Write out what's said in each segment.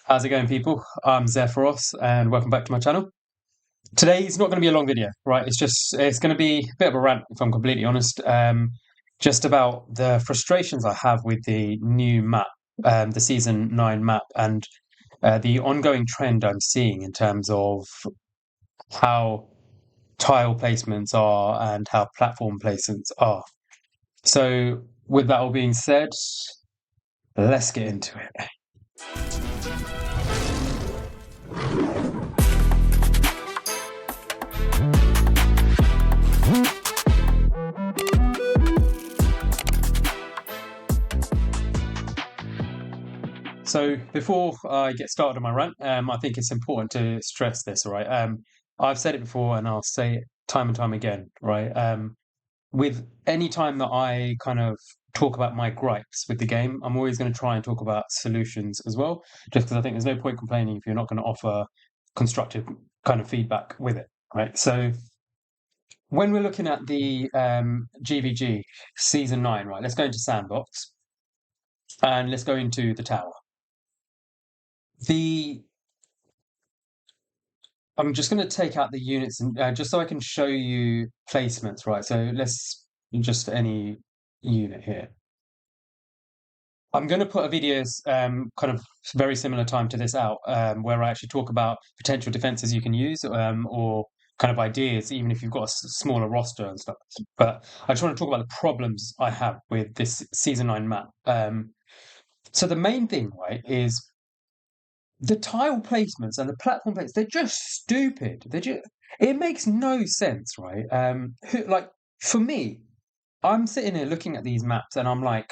How's it going, people? I'm Zephyros, and welcome back to my channel. Today's not going to be a long video, right? It's going to be a bit of a rant, if I'm completely honest, just about the frustrations I have with the new map, the Season 9 map, and the ongoing trend I'm seeing in terms of how tile placements are and how platform placements are. So, with that all being said, let's get into it. So before I get started on my rant, I think it's important to stress this, right? I've said it before and I'll say it time and time again, right? With any time that I kind of talk about my gripes with the game, I'm always going to try and talk about solutions as well, just because I think there's no point complaining if you're not going to offer constructive kind of feedback with it, right? So when we're looking at the GVG Season 9, right, let's go into Sandbox and let's go into the tower. The I'm just going to take out the units and just so I can show you placements, right? So let's just any unit here. I'm going to put a video kind of very similar time to this out where I actually talk about potential defenses you can use or kind of ideas, even if you've got a smaller roster and stuff. But I just want to talk about the problems I have with this Season 9 map. So the main thing, right, is the tile placements and the platform placements, they're just stupid. It makes no sense, right? Like for me, I'm sitting here looking at these maps and I'm like,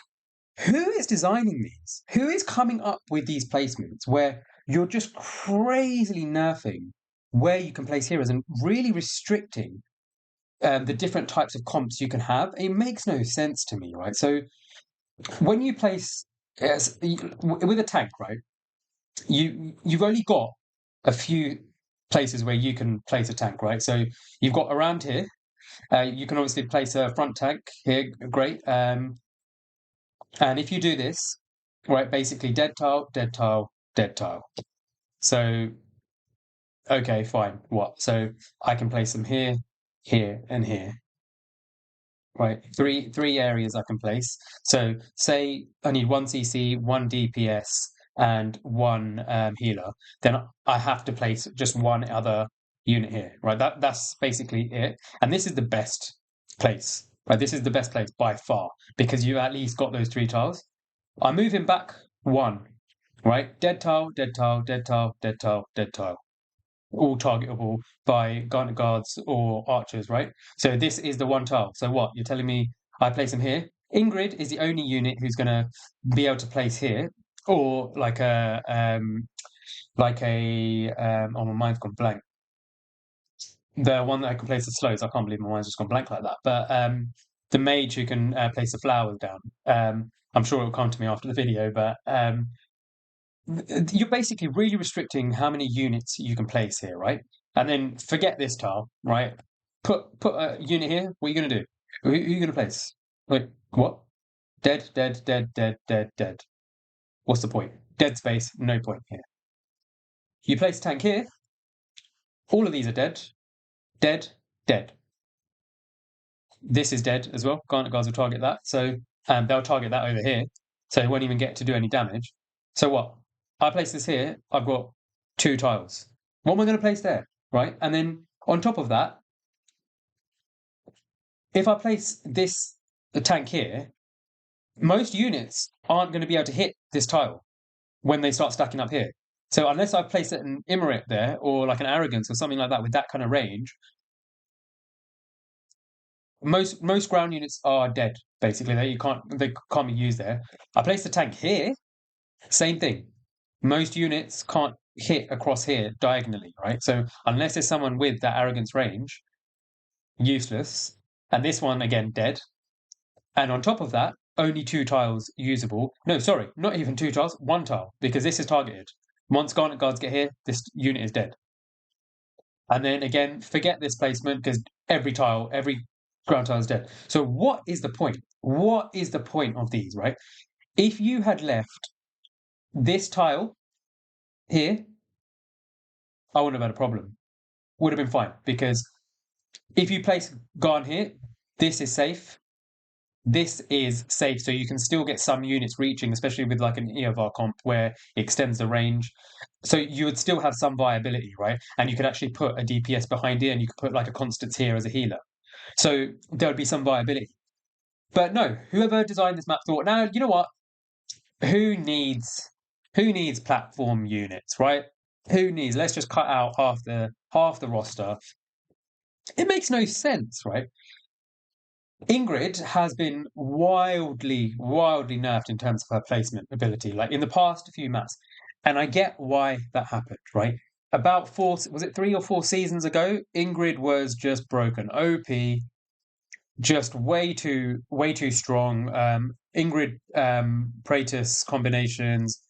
who is designing these? Who is coming up with these placements where you're just crazily nerfing where you can place heroes and really restricting the different types of comps you can have? It makes no sense to me, right? So when you place with a tank, right? You've only got a few places where you can place a tank, right? So you've got around here. You can obviously place a front tank here, great. And if you do this, right, basically dead tile, dead tile, dead tile. So okay, fine. What? So I can place them here, here, and here. Right, three areas I can place. So say I need one CC, one DPS, and one healer. Then I have to place just one other unit here. Right, that's basically it. And this is the best place. Right, this is the best place by far because you at least got those three tiles. I'm moving back one. Right, dead tile, dead tile, dead tile, dead tile, dead tile, all targetable by Garnet guards or archers, right? So this is the one tile. So what? You're telling me I place him here? Ingrid is the only unit who's going to be able to place here, or oh, my mind's gone blank. The one that I can place the slows. I can't believe my mind's just gone blank like that. But the mage who can place the flowers down. I'm sure it'll come to me after the video, but you're basically really restricting how many units you can place here, right? And then forget this tile, right? Put a unit here. What are you going to do? Who are you going to place? Wait, what? Dead, dead, dead, dead, dead, dead. What's the point? Dead space, no point here. You place a tank here. All of these are dead. Dead, dead. This is dead as well. Garnet guards will target that. So they'll target that over here. So it won't even get to do any damage. So what? I place this here. I've got two tiles. What am I going to place there? Right? And then on top of that, if I place the tank here, most units aren't going to be able to hit this tile when they start stacking up here. So unless I place an Immerit there or like an Arrogance or something like that with that kind of range, most ground units are dead. Basically, they can't be used there. I place the tank here, same thing. Most units can't hit across here diagonally, right? So unless there's someone with that Arrogance range, useless. And this one again dead. And on top of that, only two tiles usable. No, sorry, not even two tiles, one tile, because this is targeted. Once Garnet guards get here, this unit is dead. And then again, forget this placement because every ground tile is dead. So what is the point? What is the point of these, right? If you had left this tile here, I wouldn't have had a problem. Would have been fine because if you place Garn here, this is safe. This is safe, so you can still get some units reaching, especially with like an EOVAR comp where it extends the range. So you would still have some viability, right? And you could actually put a DPS behind it, and you could put like a Constance here as a healer. So there would be some viability. But no, whoever designed this map thought, now you know what? Who needs who needs platform units, right? Who needs? Let's just cut out half the roster. It makes no sense, right? Ingrid has been wildly nerfed in terms of her placement ability, like in the past few maps. And I get why that happened, right? About was it 3 or 4 seasons ago? Ingrid was just broken. OP, just way too strong. Ingrid Praetus combinations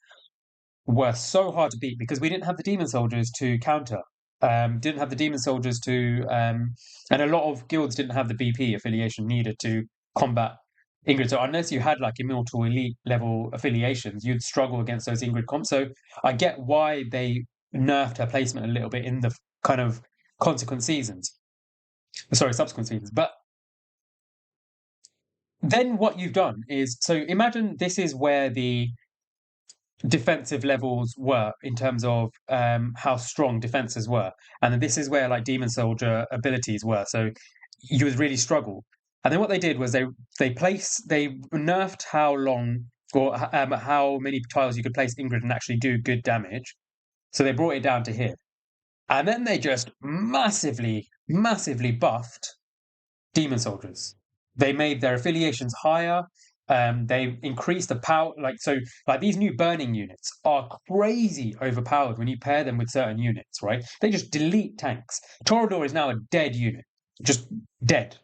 were so hard to beat because we didn't have the demon soldiers to counter. Didn't have the demon soldiers to, and a lot of guilds didn't have the BP affiliation needed to combat Ingrid. So unless you had like immortal elite level affiliations, you'd struggle against those Ingrid comps. So I get why they nerfed her placement a little bit in the kind of consequent seasons. Sorry, subsequent seasons. But then what you've done is, so imagine this is where the defensive levels were in terms of how strong defenses were, and then this is where like demon soldier abilities were. So you would really struggle. And then what they did was they nerfed how long or how many tiles you could place Ingrid and actually do good damage. So they brought it down to here, and then they just massively buffed demon soldiers. They made their affiliations higher. They increased the power, like these new burning units are crazy overpowered when you pair them with certain units, right? They just delete tanks. Torador is now a dead unit, just dead,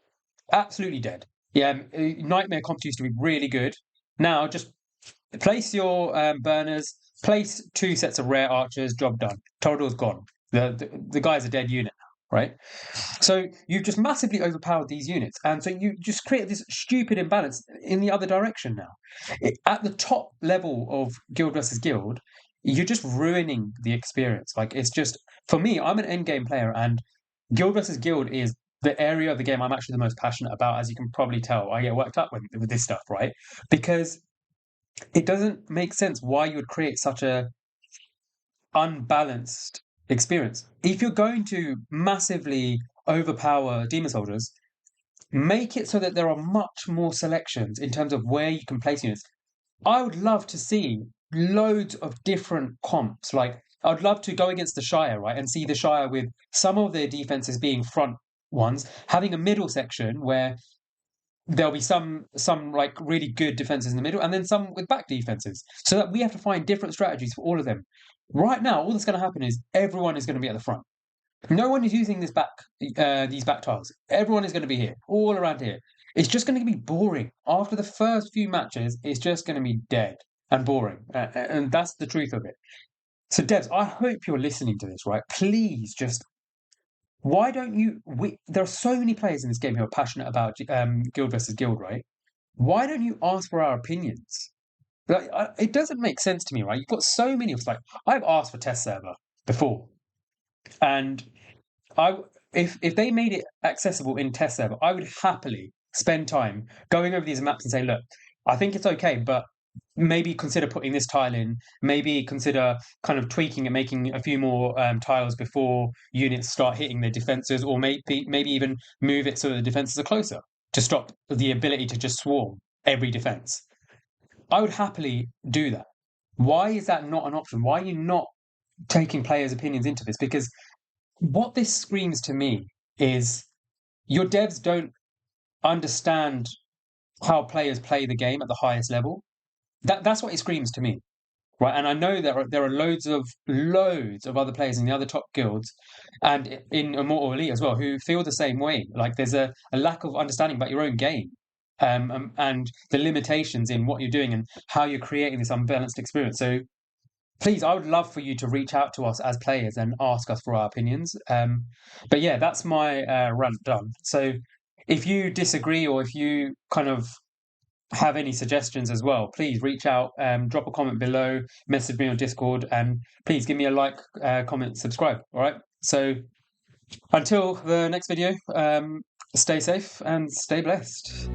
absolutely dead. Yeah, Nightmare comps used to be really good. Now just place your burners, place 2 sets of rare archers, job done. Torador's gone. The guy's a dead unit now, right? So you've just massively overpowered these units, and so you just create this stupid imbalance in the other direction now. At the top level of guild versus guild, you're just ruining the experience. Like it's just for me, I'm an end game player, and guild versus guild is the area of the game I'm actually the most passionate about. As you can probably tell, I get worked up with this stuff, right? Because it doesn't make sense why you would create such a unbalanced experience. If you're going to massively overpower demon soldiers, make it so that there are much more selections in terms of where you can place units. I would love to see loads of different comps. Like I'd love to go against the Shire, right, and see the Shire with some of their defenses being front ones, having a middle section where there'll be some like really good defenses in the middle, and then some with back defenses, so that we have to find different strategies for all of them. Right now, all that's going to happen is everyone is going to be at the front. No one is using these back tiles. Everyone is going to be here, all around here. It's just going to be boring. After the first few matches, it's just going to be dead and boring, and that's the truth of it. So, devs, I hope you're listening to this, right? Please, just why don't you? There are so many players in this game who are passionate about guild versus guild, right? Why don't you ask for our opinions? Like, it doesn't make sense to me, right? You've got so many of us. Like, I've asked for test server before, and I if they made it accessible in test server, I would happily spend time going over these maps and say, look, I think it's okay, but maybe consider putting this tile in. Maybe consider kind of tweaking and making a few more tiles before units start hitting their defenses, or maybe even move it so the defenses are closer to stop the ability to just swarm every defense. I would happily do that. Why is that not an option? Why are you not taking players' opinions into this? Because what this screams to me is your devs don't understand how players play the game at the highest level. That's what it screams to me, right? And I know there are loads of other players in the other top guilds and in Immortal Elite as well who feel the same way. Like there's a lack of understanding about your own game. And the limitations in what you're doing and how you're creating this unbalanced experience. So please, I would love for you to reach out to us as players and ask us for our opinions. But yeah, that's my rant done. So if you disagree or if you kind of have any suggestions as well, please reach out, drop a comment below, message me on Discord, and please give me a like, comment, subscribe. All right. So until the next video, stay safe and stay blessed.